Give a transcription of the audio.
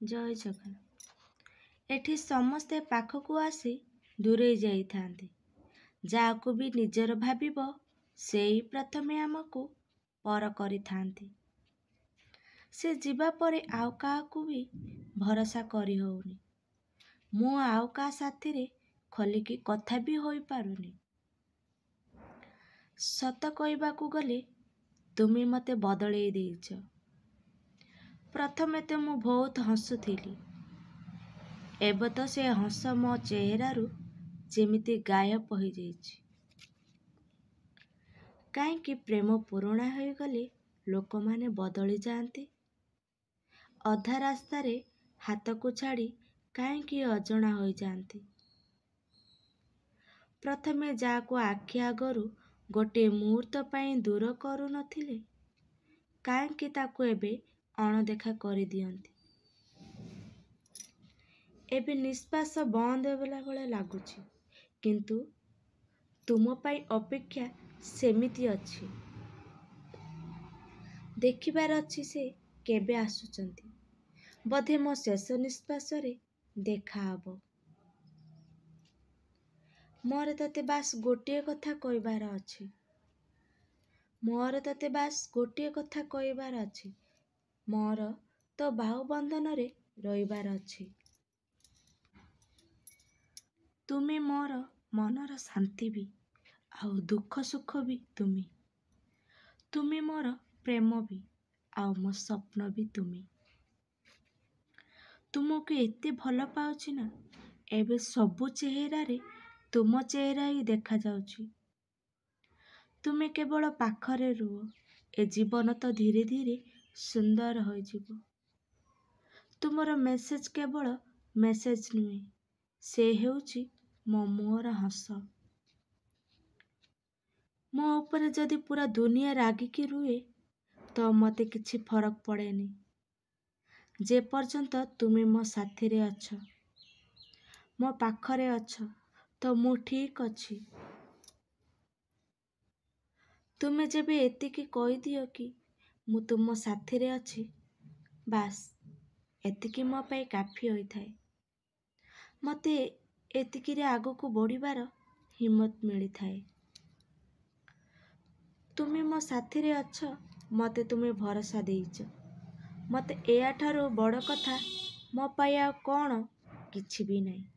ଜୟ ଜଗନ୍ନାଥ। ଏଠି ସମସ୍ତେ ପାଖକୁ ଆସି ଦୂରେଇ ଯାଇଥାନ୍ତି। ଯାହାକୁ ବି ନିଜର ଭାବିବ ସେଇ ପ୍ରଥମେ ଆମକୁ ପର କରିଥାନ୍ତି। ସେ ଯିବା ପରେ ଆଉ କାହାକୁ ବି ଭରସା କରି ହେଉନି। ମୁଁ ଆଉ କାହା ସାଥିରେ ଖୋଲିକି କଥା ବି ହୋଇପାରୁନି। ସତ କହିବାକୁ ଗଲେ ତୁମେ ମୋତେ ବଦଳେଇ ଦେଇଛ। ପ୍ରଥମେ ତ ମୁଁ ବହୁତ ହସୁଥିଲି। ଏବେ ତ ସେ ହସ ମୋ ଚେହେରାରୁ ଯେମିତି ଗାୟବ ହୋଇଯାଇଛି। କାହିଁକି ପ୍ରେମ ପୁରୁଣା ହୋଇଗଲେ ଲୋକମାନେ ବଦଳି ଯାଆନ୍ତି? ଅଧା ରାସ୍ତାରେ ହାତକୁ ଛାଡ଼ି କାହିଁକି ଅଜଣା ହୋଇଯାଆନ୍ତି? ପ୍ରଥମେ ଯାହାକୁ ଆଖି ଆଗରୁ ଗୋଟିଏ ମୁହୂର୍ତ୍ତ ପାଇଁ ଦୂର କରୁନଥିଲେ, କାହିଁକି ତାକୁ ଏବେ ଅଣଦେଖା କରିଦିଅନ୍ତି? ଏବେ ନିଶ୍ୱାସ ବନ୍ଦ ହେଲା ଭଳି ଲାଗୁଛି, କିନ୍ତୁ ତୁମ ପାଇଁ ଅପେକ୍ଷା ସେମିତି ଅଛି। ଦେଖିବାର ଅଛି ସେ କେବେ ଆସୁଛନ୍ତି। ବୋଧେ ମୋ ଶେଷ ନିଶ୍ୱାସରେ ଦେଖାହବ। ମୋର ତତେ ବାସ୍ ଗୋଟିଏ କଥା କହିବାର ଅଛି। ମୋର ତୋ ବାହୁବନ୍ଧନରେ ରହିବାର ଅଛି। ତୁମେ ମୋର ମନର ଶାନ୍ତି ବି, ଆଉ ଦୁଃଖ ସୁଖ ବି ତୁମେ। ତୁମେ ମୋର ପ୍ରେମ ବି, ଆଉ ମୋ ସ୍ୱପ୍ନ ବି ତୁମେ। ତୁମକୁ ଏତେ ଭଲ ପାଉଛି ନା, ଏବେ ସବୁ ଚେହେରାରେ ତୁମ ଚେହେରା ହିଁ ଦେଖାଯାଉଛି। ତୁମେ କେବଳ ପାଖରେ ରୁହ, ଏ ଜୀବନ ତ ଧୀରେ ଧୀରେ ସୁନ୍ଦର ହୋଇଯିବ। ତୁମର ମେସେଜ କେବଳ ମେସେଜ ନୁହେଁ, ସେ ହେଉଛି ମୋ ମୁହଁର ହସ। ମୋ ଉପରେ ଯଦି ପୁରା ଦୁନିଆ ରାଗିକି ରୁହେ ତ ମୋତେ କିଛି ଫରକ ପଡ଼େନି। ଯେ ପର୍ଯ୍ୟନ୍ତ ତୁମେ ମୋ ସାଥିରେ ଅଛ, ମୋ ପାଖରେ ଅଛ, ତ ମୁଁ ଠିକ୍ ଅଛି। ତୁମେ ଯେବେ ଏତିକି କହିଦିଅ କି ମୁଁ ତୁମ ସାଥିରେ ଅଛି, ବାସ୍ ଏତିକି ମୋ ପାଇଁ କାଫି ହୋଇଥାଏ। ମୋତେ ଏତିକିରେ ଆଗକୁ ବଢ଼ିବାର ହିମ୍ମତ ମିଳିଥାଏ। ତୁମେ ମୋ ସାଥିରେ ଅଛ, ମୋତେ ତୁମେ ଭରସା ଦେଇଛ। ମୋତେ ଏହାଠାରୁ ବଡ଼ କଥା ମୋ ପାଇଁ ଆଉ କ'ଣ କିଛି ବି ନାହିଁ।